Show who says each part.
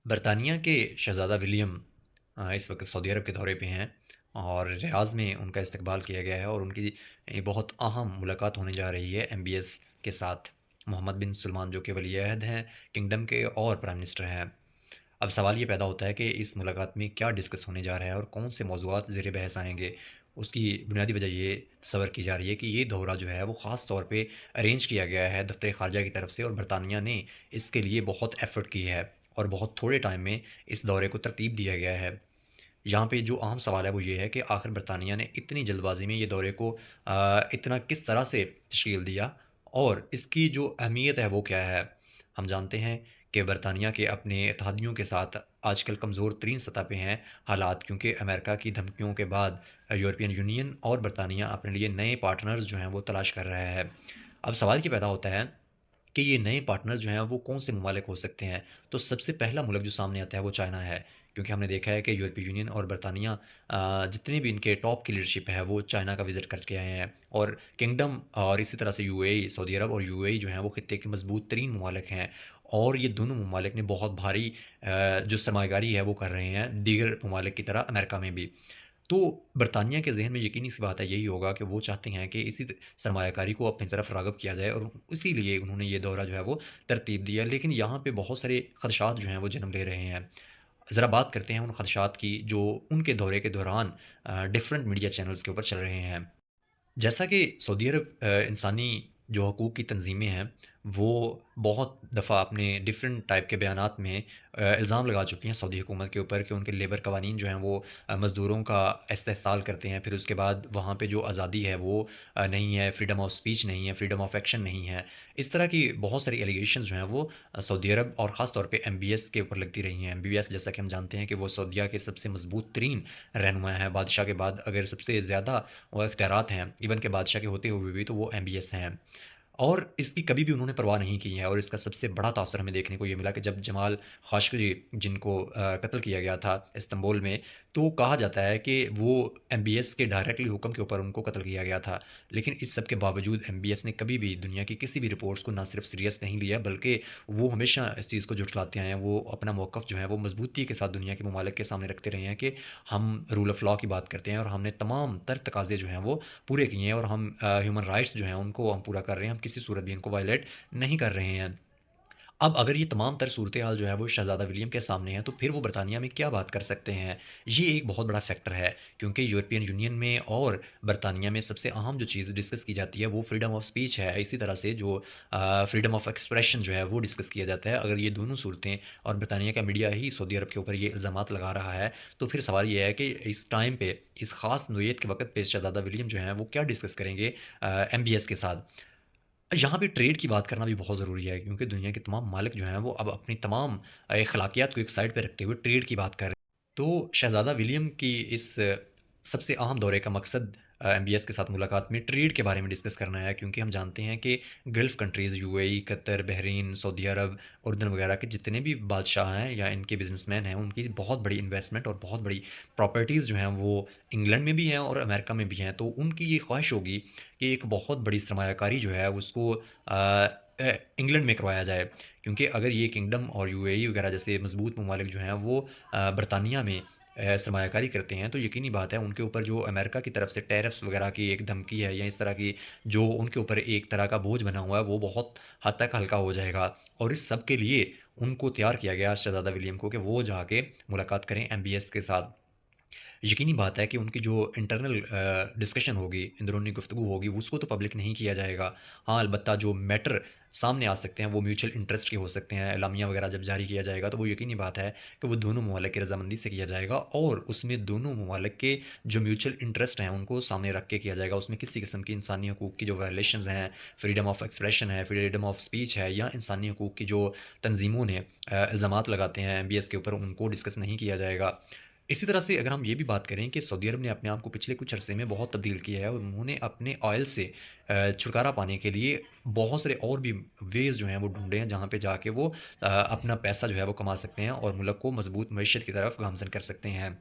Speaker 1: बरतानिया के शहज़ादा विलियम इस वक्त सऊदी अरब के दौरे पे हैं और रियाज़ में उनका इस्तकबाल किया गया है और उनकी बहुत अहम मुलाकात होने जा रही है एमबीएस के साथ। मोहम्मद बिन सलमान जो कि वली अहद हैं किंगडम के और प्राइम मिनिस्टर हैं। अब सवाल ये पैदा होता है कि इस मुलाकात में क्या डिस्कस होने जा रहा है और कौन से मौज़ूआत ज़ेर बहस आएंगे। उसकी बुनियादी वजह ये तस्वर की जा रही है कि ये दौरा जो है वो ख़ास तौर पे अरेंज किया गया है दफ्तर ख़ारजा की तरफ से और बरतानिया ने इसके लिए बहुत एफ़र्ट की है और बहुत थोड़े टाइम में इस दौरे को तरतीब दिया गया है। यहाँ पे जो अहम सवाल है वो ये है कि आखिर बरतानिया ने इतनी जल्दबाजी में ये दौरे को इतना किस तरह से तश्कील दिया और इसकी जो अहमियत है वो क्या है। हम जानते हैं कि बरतानिया के अपने इत्तेहादियों के साथ आजकल कमज़ोर तरीन सतह पे हैं हालात, क्योंकि अमेरिका की धमकियों के बाद यूरोपियन यूनियन और बरतानिया अपने लिए नए पार्टनर्स जो हैं वो तलाश कर रहा है। अब सवाल ये पैदा होता है कि ये नए पार्टनर जो हैं वो कौन से ममालिक हो सकते हैं। तो सबसे पहला मुल्क जो सामने आता है वो चाइना है, क्योंकि हमने देखा है कि यूरोपीय यूनियन और बरतानिया जितने भी इनके टॉप की लीडरशिप है वो चाइना का विजिट करके आए हैं और किंगडम और इसी तरह से यूएई, सऊदी अरब और यूएई जो हैं वो खित्ते के मजबूत तरीन ममालिक हैं और ये दोनों ममालिक ने बहुत भारी जो सरमायाकारी है वो कर रहे हैं दीगर ममालिक की तरह अमेरिका में भी। तो बरतानिया के ज़हन में यकीनी सी बात है यही होगा कि वो चाहते हैं कि इसी सरमायाकारी को अपनी तरफ राग़िब किया जाए और इसीलिए उन्होंने ये दौरा जो है वो तरतीब दिया। लेकिन यहाँ पे बहुत सारे ख़दशात जो हैं वो जन्म ले रहे हैं। ज़रा बात करते हैं उन ख़दशात की जो उनके दौरे के दौरान डिफरेंट मीडिया चैनल्स के ऊपर चल रहे हैं। जैसा कि सऊदी अरब इंसानी जो हकूक़ की तंज़ीमें हैं, वो बहुत दफ़ा अपने डिफरेंट टाइप के बयानात में इल्ज़ाम लगा चुकी हैं सऊदी हुकूमत के ऊपर कि उनके लेबर कवानीन जो हैं वो मज़दूरों का इस्तेहसाल करते हैं। फिर उसके बाद वहाँ पे जो आज़ादी है वो नहीं है, फ्रीडम ऑफ स्पीच नहीं है, फ्रीडम ऑफ एक्शन नहीं है। इस तरह की बहुत सारी एलिगेशंस जो हैं वो सऊदी अरब और ख़ास तौर पे एमबीएस के ऊपर लगती रही हैं। एमबीएस जैसा कि हम जानते हैं कि वो सऊदीया के सबसे मज़बूत तरीन रहनुमा हैं। बादशाह के बाद अगर सबसे ज़्यादा वो इख्तियारात हैं, इवन के बादशाह के होते हुए भी, तो वो एमबीएस हैं। और इसकी कभी भी उन्होंने परवाह नहीं की है और इसका सबसे बड़ा तासुर हमें देखने को ये मिला कि जब जमाल खाशोगी जिनको कत्ल किया गया था इस्तांबुल में, तो कहा जाता है कि वो एमबीएस के डायरेक्टली हुक्म के ऊपर उनको कत्ल किया गया था। लेकिन इस सब के बावजूद एमबीएस ने कभी भी दुनिया की किसी भी रिपोर्ट्स को ना सिर्फ सीरियस नहीं लिया, बल्कि वो हमेशा इस चीज़ को झुठलाते आए हैं। वो अपना मौक़िफ़ जो है वो मज़बूती के साथ दुनिया के ममालिक के सामने रखते रहे हैं कि हम रूल ऑफ़ लॉ की बात करते हैं और हमने तमाम तर तकाज़े जो हैं वो पूरे किए हैं और हम ह्यूमन राइट्स जो हैं उनको हम पूरा कर रहे हैं, हम किसी सूरत भी इनको वायलेट नहीं कर रहे हैं। अब अगर ये तमाम तर सूरत-ए-हाल जो है वो शहज़ादा विलियम के सामने है, तो फिर वो बरतानिया में क्या बात कर सकते हैं? ये एक बहुत बड़ा फैक्टर है, क्योंकि यूरोपियन यूनियन में और बरतानिया में सबसे अहम जो चीज़ डिस्कस की जाती है वो फ्रीडम ऑफ स्पीच है। इसी तरह से जो फ्रीडम ऑफ एक्सप्रेशन जो है वो डिस्कस किया जाता है। अगर ये दोनों सूरतें और बरतानिया का मीडिया ही सऊदी अरब के ऊपर ये इल्ज़ामात लगा रहा है, तो फिर सवाल ये है कि इस टाइम पे, इस ख़ास नौइयत के वक़्त पे शहज़ादा विलियम जो हैं वो क्या डिस्कस करेंगे एमबीएस के साथ? यहाँ पे ट्रेड की बात करना भी बहुत ज़रूरी है, क्योंकि दुनिया के तमाम मालिक जो हैं वो अब अपनी तमाम अख़लाक़ियात को एक साइड पे रखते हुए ट्रेड की बात कर रहे हैं। तो शहज़ादा विलियम की इस सबसे अहम दौरे का मकसद एमबीएस के साथ मुलाकात में ट्रेड के बारे में डिस्कस करना है, क्योंकि हम जानते हैं कि Gulf countries UAE, Qatar, Bahrain, Saudi Arab, उर्दन वगैरह के जितने भी बादशाह हैं या इनके बिज़नेसमैन हैं, उनकी बहुत बड़ी इन्वेस्टमेंट और बहुत बड़ी प्रॉपर्टीज़ जो हैं वो इंग्लैंड में भी हैं और अमेरिका में भी हैं। तो उनकी ये ख्वाहिश होगी कि एक बहुत बड़ी सरमायाकारी जो है उसको इंग्लैंड में करवाया जाए, क्योंकि अगर ये किंगडम और यूएई वगैरह जैसे मज़बूत ममालिक जो हैं वो बरतानिया में सरमायाकारी करते हैं, तो यकीनी बात है उनके ऊपर जो अमेरिका की तरफ से टैरिफ्स वगैरह की एक धमकी है या इस तरह की जो उनके ऊपर एक तरह का बोझ बना हुआ है, वो बहुत हद तक हल्का हो जाएगा। और इस सब के लिए उनको तैयार किया गया शहज़ादा विलियम को कि वो जाके मुलाकात करें एमबीएस के साथ। यकीनी बात है कि उनकी जो इंटरनल डिस्कशन होगी, अंदरूनी गुफ्तगू होगी, उसको तो पब्लिक नहीं किया जाएगा। हाँ, अलबत्ता जो मैटर सामने आ सकते हैं, वो म्यूचुअल इंटरेस्ट के हो सकते हैं। एलामिया वगैरह जब जारी किया जाएगा, तो वो यकीनी बात है कि वो दोनों ममालिक की रज़ामंदी से किया जाएगा और उसमें दोनों ममालिक के जो म्यूचुअल इंटरेस्ट हैं, उनको सामने रख के किया जाएगा। उसमें किसी किस्म की इंसानी हकूक़ की जो वायलेशंस हैं, फ्रीडम ऑफ एक्सप्रेशन है, फ्रीडम ऑफ स्पीच है या इंसानी हकूक़ की जो तंज़ीमों ने इल्ज़ामात लगाते हैं एमबीएस के ऊपर, उनको डिस्कस नहीं किया जाएगा। इसी तरह से अगर हम ये भी बात करें कि सऊदी अरब ने अपने आप को पिछले कुछ अरसे में बहुत तब्दील किया है और उन्होंने अपने ऑयल से छुटकारा पाने के लिए बहुत सारे और भी वेज़ जो हैं वो ढूँढे हैं, जहाँ पे जाके वो अपना पैसा जो है वो कमा सकते हैं और मुल्क को मज़बूत मईशत की तरफ गामज़न कर सकते हैं।